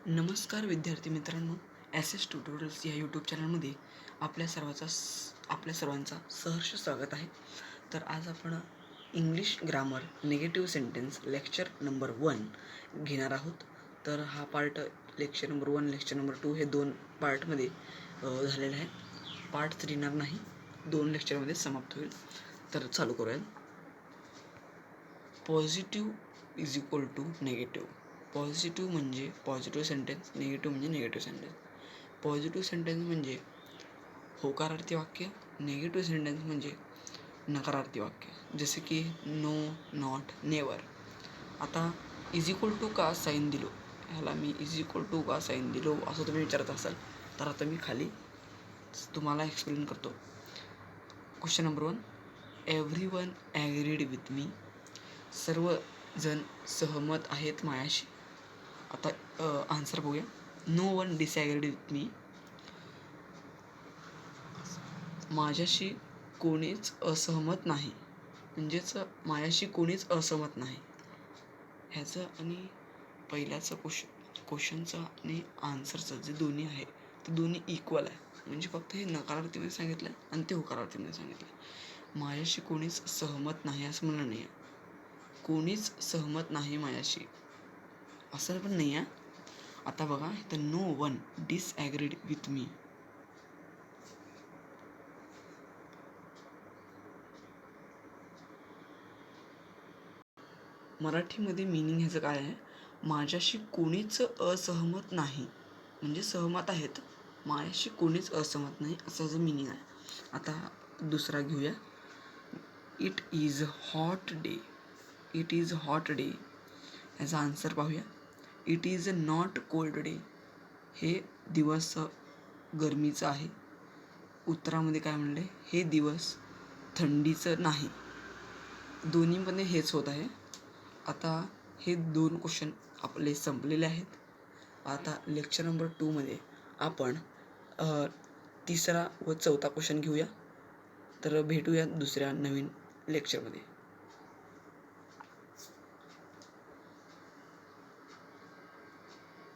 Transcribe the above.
नमस्कार विद्यार्थी मित्रांनो, एस एस ट्युटोरियल्स या यूट्यूब चॅनलमध्ये आपल्या सर्वांचा सहर्ष स्वागत आहे. तर आज आपण English grammar negative sentence lecture number 1 घेणार आहोत. तर हा part lecture number 1, lecture number 2 हे 2 पार्टमध्ये झालेलं आहे. पार्ट 3 येणार नाही, 2 लेक्चरमध्ये समाप्त होईल. तर चालू करूया. Positive is equal to negative. Positive म्हणजे पॉझिटिव्ह सेंटेन्स, निगेटिव्ह म्हणजे निगेटिव्ह सेंटेन्स. पॉझिटिव्ह सेंटेन्स म्हणजे होकारार्थी वाक्य, निगेटिव्ह सेंटेन्स म्हणजे नकारार्थी वाक्य. जसे की नो, नॉट, नेवर. आता इज इक्वल टू का साईन दिलो, ह्याला मी इज इक्वल टू का साईन दिलो असं तुम्ही विचारत असाल, तर आता मी खाली तुम्हाला एक्सप्लेन करतो. Question number 1, everyone agreed with me. सर्वजण सहमत आहेत माझ्याशी. आता आन्सर बघूया. No one disagreed with me. माझ्याशी कोणीच असहमत नाही, म्हणजेच माझ्याशी कोणीच असहमत नाही. ह्याचं आणि पहिल्याचं क्वेश्चनचं आणि आन्सरचं जे दोन्ही आहे ते दोन्ही इक्वल आहे. म्हणजे फक्त हे नकारार्थीमध्ये सांगितलं आणि ते होकारार्थीमध्ये सांगितलं. माझ्याशी कोणीच सहमत नाही असं म्हणणं नाही आहे. कोणीच सहमत नाही माझ्याशी असं पण नाही आहे. आता बघा इथं नो वन डिसॲग्रीड विथ मी. मराठीमध्ये मिनिंग ह्याचं काय आहे? माझ्याशी कोणीच असहमत नाही, म्हणजे सहमत आहेत, माझ्याशी कोणीच असहमत नाही असं ह्याचं मिनिंग आहे. आता दुसरा घेऊया. It is hot day. It is hot day ह्याचा आन्सर पाहूया. It is not cold day. हे दिवस गरमीचं आहे. उत्तरामध्ये काय म्हणले? हे दिवस थंडीचं नाही. दोन्हीमध्ये हेच होत आहे. आता हे 2 क्वेश्चन आपले संपलेले आहेत. आता लेक्चर नंबर 2मध्ये आपण तिसरा व चौथा क्वेश्चन घेऊया. तर भेटूया दुसऱ्या नवीन लेक्चरमध्ये.